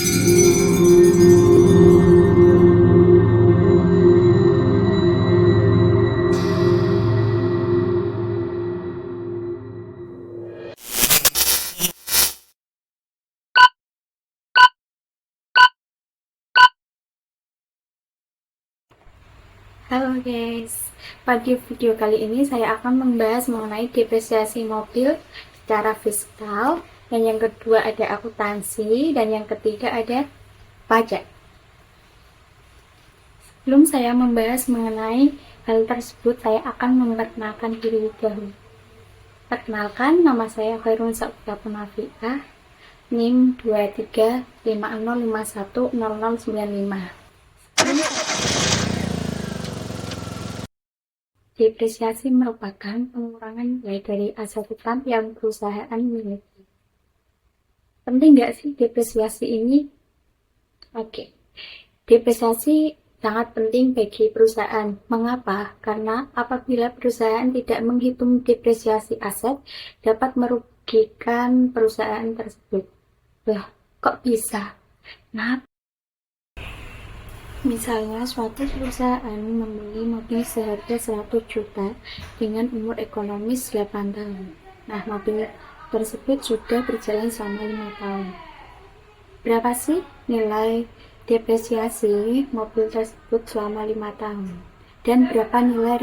Halo guys, pada video kali ini saya akan membahas mengenai depresiasi mobil secara fiskal, dan yang kedua ada akuntansi, dan yang ketiga ada pajak. Sebelum saya membahas mengenai hal tersebut, saya akan memperkenalkan diri dahulu. Perkenalkan, nama saya Khairun Sakuta Punafiah, NIM 2350510095. Depresiasi merupakan pengurangan nilai dari aset hutang yang perusahaan miliki. Penting nggak sih depresiasi ini? Oke. Depresiasi sangat penting bagi perusahaan. Mengapa? Karena apabila perusahaan tidak menghitung depresiasi aset, dapat merugikan perusahaan tersebut. Loh, kok bisa? Nah, misalnya suatu perusahaan membeli mobil seharga 100 juta dengan umur ekonomis 8 tahun. Nah, mobil tersebut sudah berjalan selama 5 tahun. Berapa sih nilai depresiasi mobil tersebut selama 5 tahun? Dan berapa nilai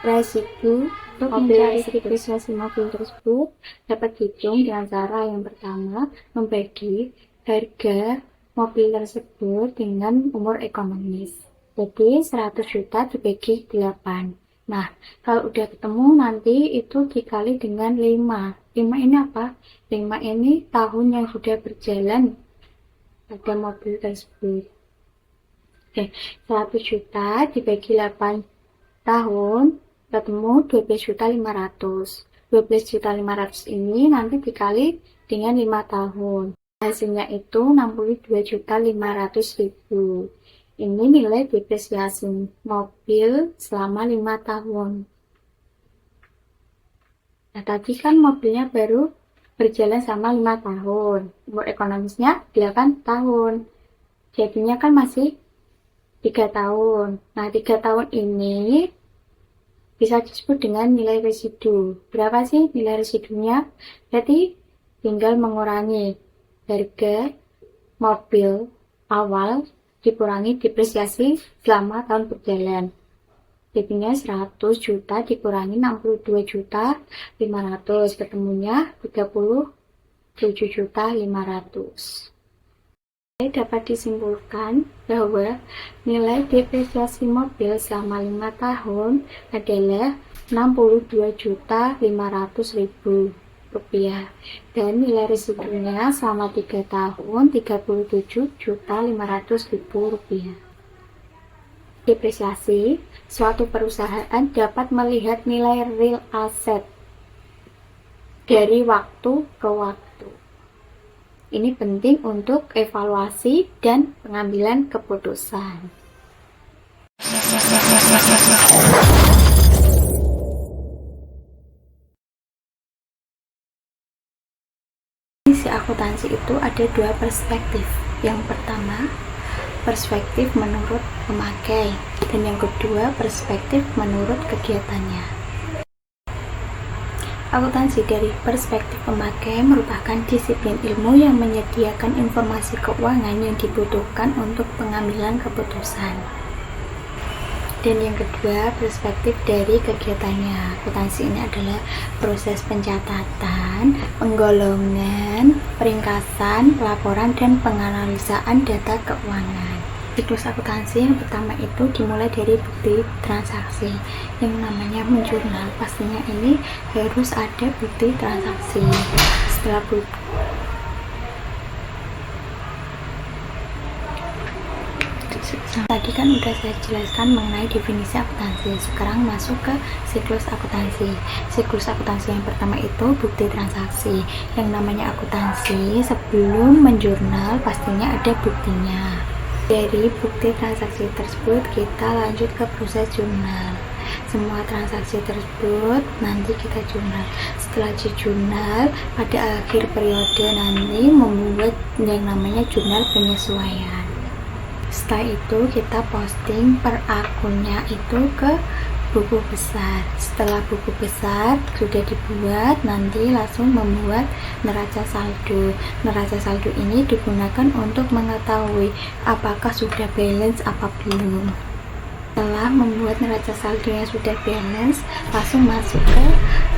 residu untuk mencari depresiasi mobil tersebut dapat dihitung dengan cara yang pertama, membagi harga mobil tersebut dengan umur ekonomis. Jadi 100 juta dibagi 8. Nah, kalau udah ketemu nanti itu dikali dengan 5. 5 ini apa? 5 ini tahun yang sudah berjalan pada mobil tersebut. Oke, 100 juta dibagi 8 tahun ketemu 12.500.000. 12.500.000 ini nanti dikali dengan 5 tahun. Hasilnya itu 62.500.000. Ini nilai depresiasi mobil selama 5 tahun. Nah, tadi kan mobilnya baru berjalan selama 5 tahun. Umur ekonomisnya 8 tahun. Jadinya kan masih 3 tahun. Nah, 3 tahun ini bisa disebut dengan nilai residu. Berapa sih nilai residunya? Berarti tinggal mengurangi harga mobil awal dikurangi depresiasi selama tahun berjalan. Jadinya 100 juta dikurangi 62.500.000, ketemunya 37.500.000. Dapat disimpulkan bahwa nilai depresiasi mobil selama 5 tahun adalah 62.500.000 rupiah, dan nilai residunya selama 3 tahun 37.500.000 rupiah. Depresiasi suatu perusahaan dapat melihat nilai real aset dari waktu ke waktu. Ini penting untuk evaluasi dan pengambilan keputusan. Sisi akuntansi itu ada 2 perspektif. Yang pertama, perspektif menurut pemakai, dan yang kedua, perspektif menurut kegiatannya. Akuntansi dari perspektif pemakai merupakan disiplin ilmu yang menyediakan informasi keuangan yang dibutuhkan untuk pengambilan keputusan. Dan yang kedua, perspektif dari kegiatannya. Akuntansi ini adalah proses pencatatan, penggolongan, peringkasan, pelaporan, dan penganalisaan data keuangan. Siklus akuntansi yang pertama itu dimulai dari bukti transaksi yang namanya menjurnal. Pastinya ini harus ada bukti transaksi. Setelah tadi kan udah saya jelaskan mengenai definisi akuntansi. Sekarang masuk ke siklus akuntansi. Siklus akuntansi yang pertama itu bukti transaksi. Yang namanya akuntansi sebelum menjurnal pastinya ada buktinya. Dari bukti transaksi tersebut kita lanjut ke proses jurnal. semua transaksi tersebut nanti kita jurnal. Setelah di jurnal, pada akhir periode nanti membuat yang namanya jurnal penyesuaian. Setelah itu kita posting per akunnya itu ke buku besar. Setelah buku besar sudah dibuat, nanti langsung membuat neraca saldo. Neraca saldo ini digunakan untuk mengetahui apakah sudah balance apa belum. Setelah membuat neraca saldo yang sudah balance, langsung masuk ke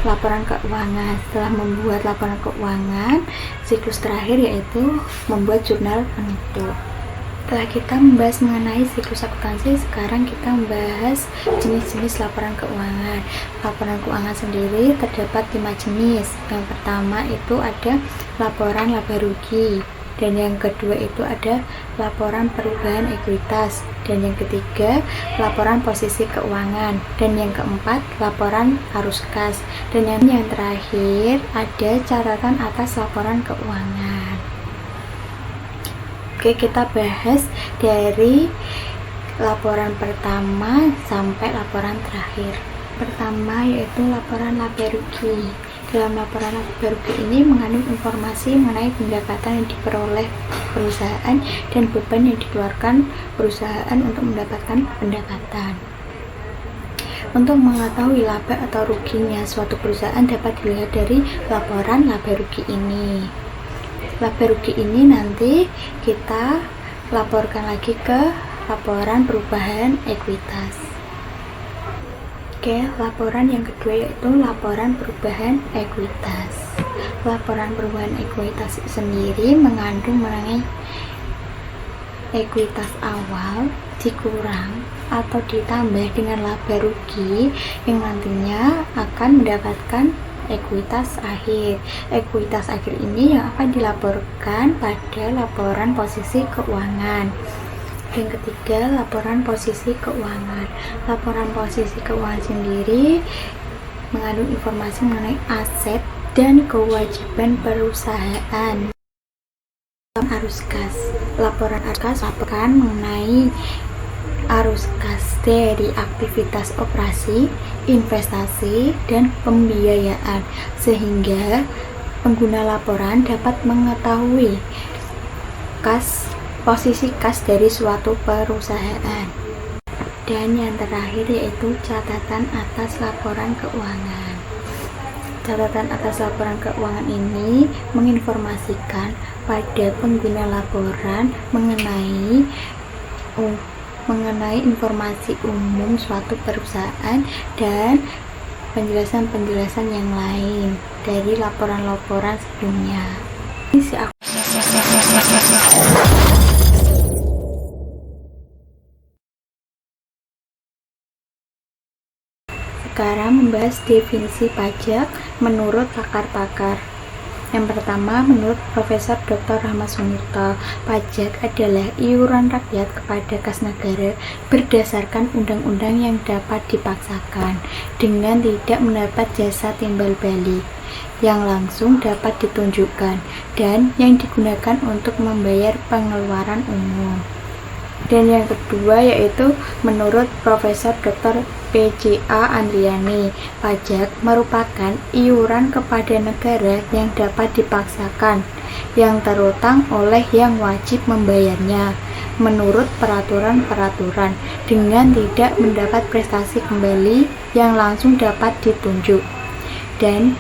laporan keuangan. Setelah membuat laporan keuangan, siklus terakhir yaitu membuat jurnal penutup. Setelah kita membahas mengenai siklus akuntansi, sekarang kita membahas jenis-jenis laporan keuangan. Laporan keuangan sendiri terdapat 5 jenis. Yang pertama itu ada laporan laba rugi, dan yang kedua itu ada laporan perubahan ekuitas, dan yang ketiga laporan posisi keuangan, dan yang keempat laporan arus kas, dan yang terakhir ada catatan atas laporan keuangan. Oke, kita bahas dari laporan pertama sampai laporan terakhir. Pertama yaitu laporan laba rugi. Dalam laporan laba rugi ini mengandung informasi mengenai pendapatan yang diperoleh perusahaan dan beban yang dikeluarkan perusahaan untuk mendapatkan pendapatan. Untuk mengetahui laba atau ruginya suatu perusahaan dapat dilihat dari laporan laba rugi ini. Laba rugi ini nanti kita laporkan lagi ke laporan perubahan ekuitas. Oke, laporan yang kedua yaitu laporan perubahan ekuitas. Laporan perubahan ekuitas sendiri mengandung mengenai ekuitas awal dikurang atau ditambah dengan laba rugi yang nantinya akan mendapatkan ekuitas akhir. Ekuitas akhir ini yang akan dilaporkan pada laporan posisi keuangan. Yang ketiga, laporan posisi keuangan. Laporan posisi keuangan sendiri mengandung informasi mengenai aset dan kewajiban perusahaan. Arus kas. Laporan arus kas laporkan mengenai arus kas dari aktivitas operasi, investasi, dan pembiayaan, sehingga pengguna laporan dapat mengetahui posisi kas dari suatu perusahaan. Dan yang terakhir yaitu catatan atas laporan keuangan. Catatan atas laporan keuangan ini menginformasikan pada pengguna laporan mengenai informasi umum suatu perusahaan dan penjelasan-penjelasan yang lain dari laporan-laporan sebelumnya. Sekarang membahas definisi pajak menurut pakar-pakar. Yang pertama, menurut Profesor Dr. Rahmat Sumirto, pajak adalah iuran rakyat kepada kas negara berdasarkan undang-undang yang dapat dipaksakan dengan tidak mendapat jasa timbal balik yang langsung dapat ditunjukkan dan yang digunakan untuk membayar pengeluaran umum. Dan yang kedua yaitu menurut Profesor Dr. PJA Andriani, pajak merupakan iuran kepada negara yang dapat dipaksakan, yang terutang oleh yang wajib membayarnya menurut peraturan-peraturan dengan tidak mendapat prestasi kembali yang langsung dapat ditunjuk, dan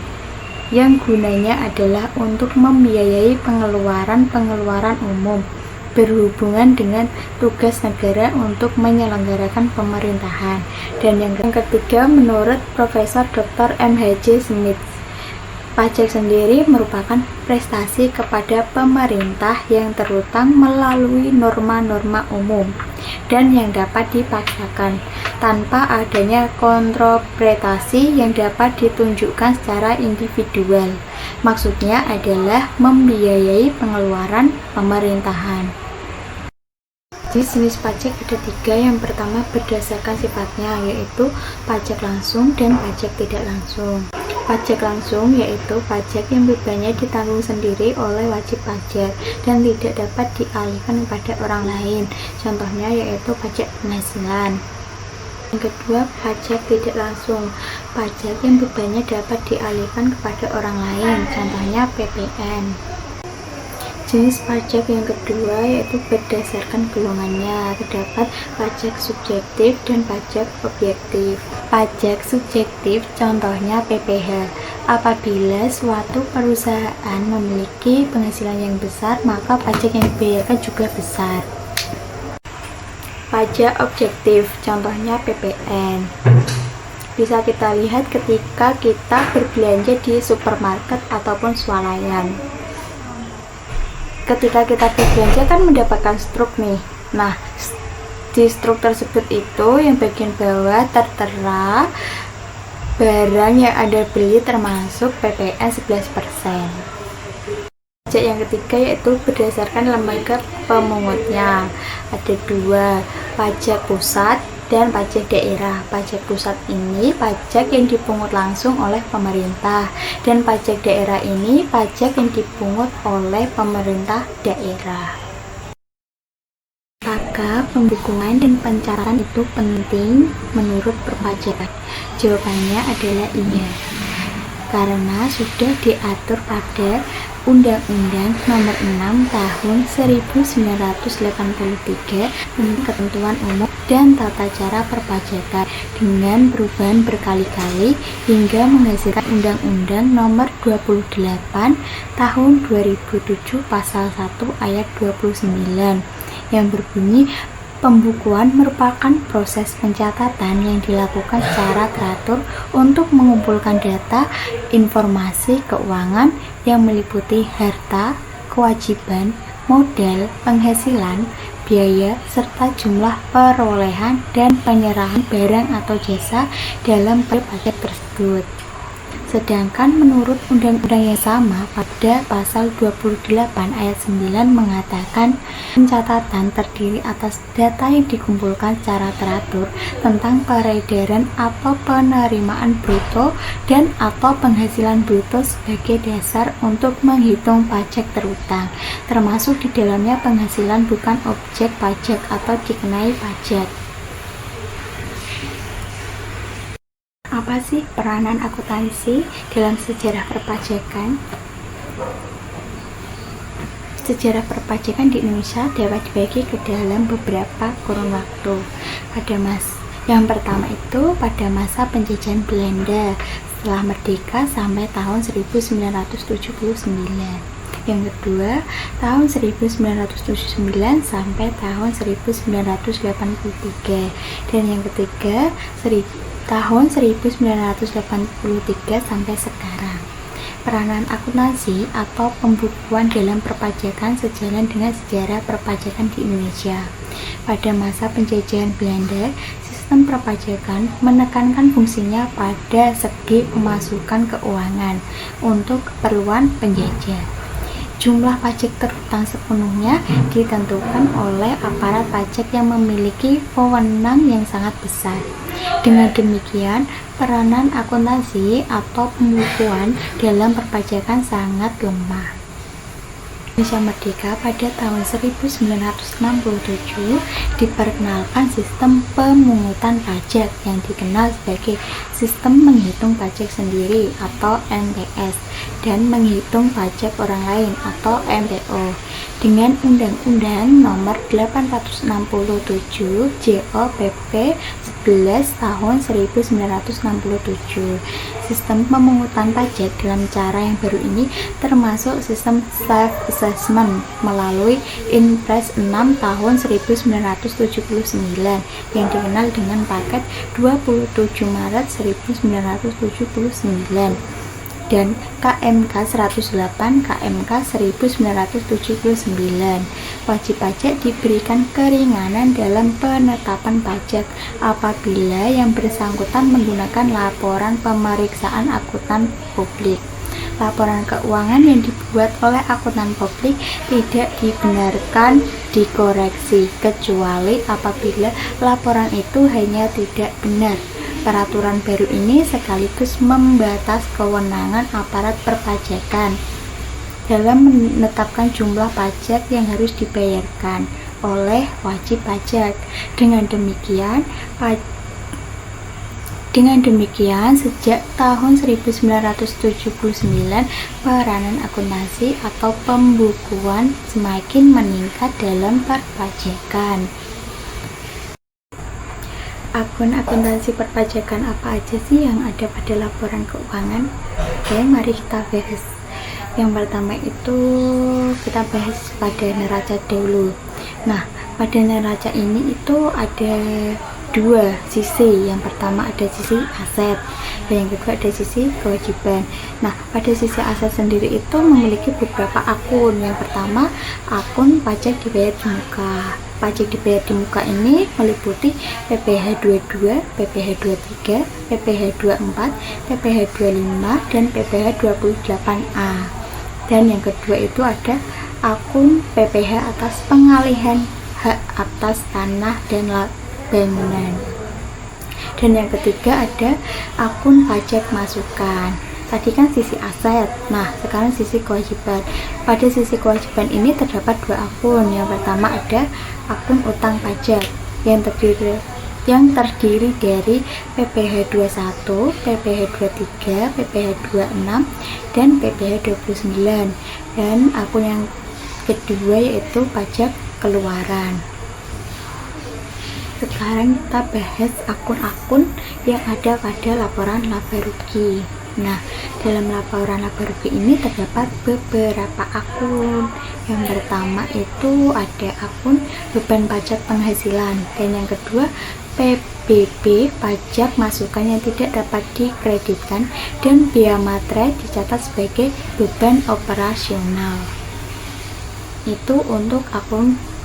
yang gunanya adalah untuk membiayai pengeluaran-pengeluaran umum berhubungan dengan tugas negara untuk menyelenggarakan pemerintahan. Dan yang ketiga, menurut Profesor Dr. MH Smith, pajak sendiri merupakan prestasi kepada pemerintah yang terutang melalui norma-norma umum dan yang dapat dipaksakan tanpa adanya kontroversi yang dapat ditunjukkan secara individual. Maksudnya adalah membiayai pengeluaran pemerintahan. Jenis pajak ada 3. Yang pertama berdasarkan sifatnya, yaitu pajak langsung dan pajak tidak langsung. Pajak langsung yaitu pajak yang bebannya ditanggung sendiri oleh wajib pajak dan tidak dapat dialihkan kepada orang lain. Contohnya yaitu pajak penghasilan. Yang kedua, pajak tidak langsung. Pajak yang bebannya dapat dialihkan kepada orang lain, contohnya PPN. Jenis pajak yang kedua yaitu berdasarkan golongannya. Terdapat pajak subjektif dan pajak objektif. Pajak subjektif contohnya PPh. Apabila suatu perusahaan memiliki penghasilan yang besar, maka pajak yang dibayarkan juga besar. Pajak objektif contohnya PPN. Bisa kita lihat ketika kita berbelanja di supermarket ataupun swalayan. Ketika kita berbelanja kan mendapatkan struk nih. Nah, di struk tersebut itu yang bagian bawah tertera barang yang Anda beli termasuk PPN 11%. Pajak yang ketiga yaitu berdasarkan lembaga pemungutnya. Ada dua, pajak pusat dan pajak daerah. Pajak pusat ini pajak yang dipungut langsung oleh pemerintah, dan pajak daerah ini pajak yang dipungut oleh pemerintah daerah. Apakah pembukuan dan pencatatan itu penting menurut perpajakan? Jawabannya adalah iya, karena sudah diatur pada Undang-Undang Nomor 6 Tahun 1983 tentang ketentuan umum dan tata cara perpajakan, dengan perubahan berkali-kali hingga menghasilkan Undang-Undang Nomor 28 Tahun 2007 Pasal 1 Ayat 29 yang berbunyi, pembukuan merupakan proses pencatatan yang dilakukan secara teratur untuk mengumpulkan data informasi keuangan yang meliputi harta, kewajiban, modal, penghasilan, biaya, serta jumlah perolehan dan penyerahan barang atau jasa dalam pajak tersebut. Sedangkan menurut undang-undang yang sama pada pasal 28 ayat 9 mengatakan pencatatan terdiri atas data yang dikumpulkan secara teratur tentang peredaran atau penerimaan bruto dan atau penghasilan bruto sebagai dasar untuk menghitung pajak terutang, termasuk di dalamnya penghasilan bukan objek pajak atau dikenai pajak. Apa sih peranan akuntansi dalam sejarah perpajakan? Sejarah perpajakan di Indonesia dapat dibagi ke dalam beberapa kurun waktu. Yang pertama itu pada masa penjajahan Belanda setelah merdeka sampai tahun 1979. Yang kedua, tahun 1979 sampai tahun 1983. Dan yang ketiga, tahun 1983 sampai sekarang. Peranan akuntansi atau pembukuan dalam perpajakan sejalan dengan sejarah perpajakan di Indonesia. Pada masa penjajahan Belanda, sistem perpajakan menekankan fungsinya pada segi pemasukan keuangan untuk keperluan penjajah. Jumlah pajak terutang sepenuhnya ditentukan oleh aparat pajak yang memiliki wewenang yang sangat besar. Dengan demikian, peranan akuntansi atau pembukuan dalam perpajakan sangat lemah. Indonesia merdeka pada tahun 1967 diperkenalkan sistem pemungutan pajak yang dikenal sebagai sistem menghitung pajak sendiri atau MPS dan menghitung pajak orang lain atau MPO dengan Undang-Undang Nomor 867 JOPP 11 tahun 1967. Sistem pemungutan pajak dalam cara yang baru ini termasuk sistem self-assessment melalui Inpres 6 tahun 1979 yang dikenal dengan Paket 27 Maret 1979 dan KMK 108 KMK 1979. Wajib pajak diberikan keringanan dalam penetapan pajak apabila yang bersangkutan menggunakan laporan pemeriksaan akuntan publik. Laporan keuangan yang dibuat oleh akuntan publik tidak dibenarkan dikoreksi kecuali apabila laporan itu hanya tidak benar. Peraturan baru ini sekaligus membatas kewenangan aparat perpajakan dalam menetapkan jumlah pajak yang harus dibayarkan oleh wajib pajak. Dengan demikian, Dengan demikian, sejak tahun 1979, peranan akuntansi atau pembukuan semakin meningkat dalam perpajakan. Akun akuntansi perpajakan apa aja sih yang ada pada laporan keuangan? Oke, mari kita bahas. Yang pertama itu kita bahas pada neraca dulu. Nah, pada neraca ini itu ada dua sisi. Yang pertama ada sisi aset, dan yang kedua ada sisi kewajiban. Nah, pada sisi aset sendiri itu memiliki beberapa akun. Yang pertama, akun pajak dibayar di muka. Pajak dibayar di muka ini meliputi PPh 22, PPh 23, PPh 24, PPh 25, dan PPh 28A. Dan yang kedua itu ada akun PPh atas pengalihan hak atas tanah dan bangunan. Dan yang ketiga ada akun pajak masukan. Tadi kan sisi aset, nah sekarang sisi kewajiban. Pada sisi kewajiban ini terdapat dua akun. Yang pertama ada akun utang pajak yang terdiri dari PPh 21, PPh 23, PPh 26, dan PPh 29. Dan akun yang kedua yaitu pajak keluaran. Sekarang kita bahas akun-akun yang ada pada laporan laba rugi. Nah, dalam laporan laba rugi ini terdapat beberapa akun. Yang pertama itu ada akun beban pajak penghasilan, dan yang kedua PBB pajak masukan yang tidak dapat dikreditkan, dan biaya materai dicatat sebagai beban operasional. Itu untuk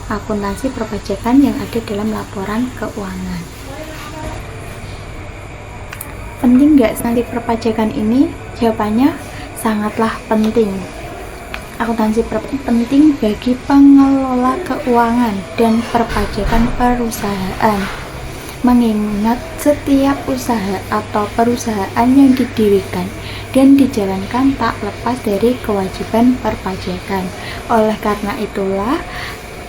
akuntansi perpajakan yang ada dalam laporan keuangan. Penting nggak nanti perpajakan ini? Jawabannya sangatlah penting. Akuntansi penting bagi pengelola keuangan dan perpajakan perusahaan, mengingat setiap usaha atau perusahaan yang didirikan dan dijalankan tak lepas dari kewajiban perpajakan. Oleh karena itulah,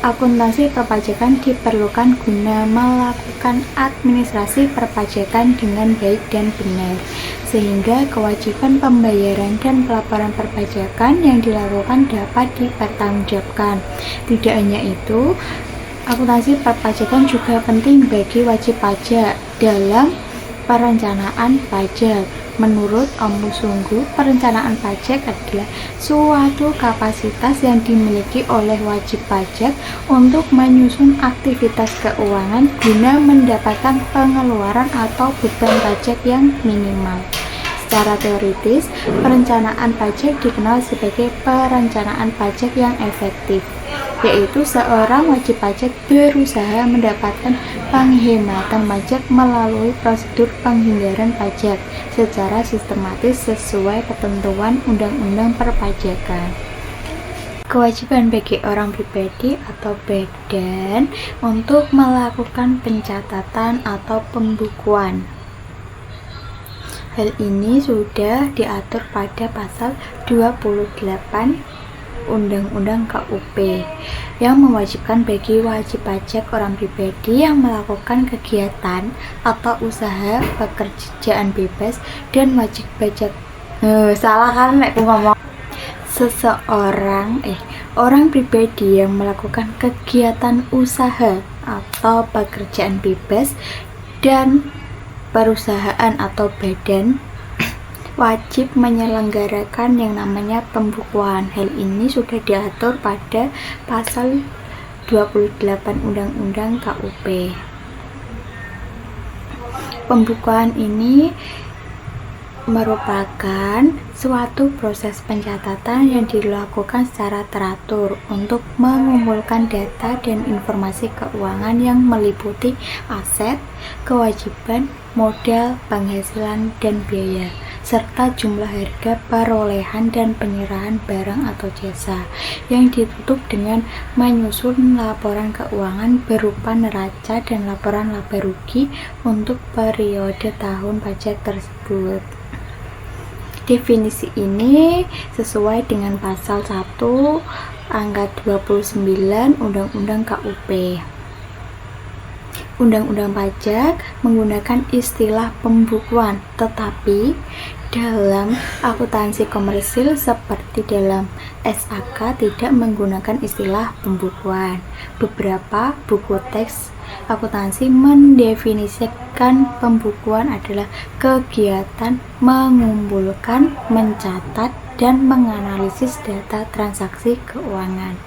akuntansi perpajakan diperlukan guna melakukan administrasi perpajakan dengan baik dan benar, sehingga kewajiban pembayaran dan pelaporan perpajakan yang dilakukan dapat dipertanggungjawabkan. Tidak hanya itu, akuntansi perpajakan juga penting bagi wajib pajak dalam perencanaan pajak. Menurut Ombuds Sungguh, perencanaan pajak adalah suatu kapasitas yang dimiliki oleh wajib pajak untuk menyusun aktivitas keuangan guna mendapatkan pengeluaran atau beban pajak yang minimal. Secara teoritis, perencanaan pajak dikenal sebagai perencanaan pajak yang efektif, yaitu seorang wajib pajak berusaha mendapatkan penghematan pajak melalui prosedur penghindaran pajak secara sistematis sesuai ketentuan Undang-Undang Perpajakan. Kewajiban bagi orang pribadi atau badan untuk melakukan pencatatan atau pembukuan. Hal ini sudah diatur pada pasal 28 Undang-Undang KUP yang mewajibkan bagi wajib pajak orang pribadi yang melakukan kegiatan atau usaha pekerjaan bebas dan wajib pajak orang pribadi yang melakukan kegiatan usaha atau pekerjaan bebas dan perusahaan atau badan wajib menyelenggarakan yang namanya pembukuan. Hal ini sudah diatur pada pasal 28 Undang-Undang KUP. Pembukuan ini merupakan suatu proses pencatatan yang dilakukan secara teratur untuk mengumpulkan data dan informasi keuangan yang meliputi aset, kewajiban, modal, penghasilan, dan biaya, serta jumlah harga perolehan dan penyerahan barang atau jasa, yang ditutup dengan menyusun laporan keuangan berupa neraca dan laporan laba rugi untuk periode tahun pajak tersebut. Definisi ini sesuai dengan pasal 1 angka 29 Undang-Undang KUP. Undang-undang pajak menggunakan istilah pembukuan, tetapi dalam akuntansi komersil seperti dalam SAK tidak menggunakan istilah pembukuan. Beberapa buku teks akuntansi mendefinisikan pembukuan adalah kegiatan mengumpulkan, mencatat, dan menganalisis data transaksi keuangan.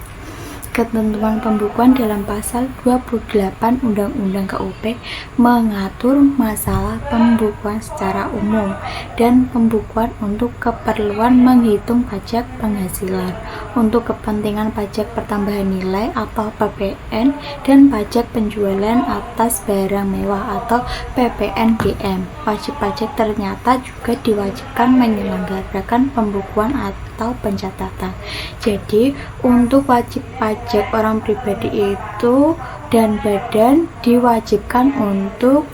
Ketentuan pembukuan dalam pasal 28 Undang-Undang KUP mengatur masalah pembukuan secara umum dan pembukuan untuk keperluan menghitung pajak penghasilan, untuk kepentingan pajak pertambahan nilai atau PPN, dan pajak penjualan atas barang mewah atau PPNBM. Wajib pajak ternyata juga diwajibkan menyelenggarakan pembukuan atau pencatatan. Jadi untuk wajib pajak orang pribadi itu dan badan diwajibkan untuk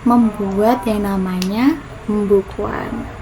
membuat yang namanya pembukuan.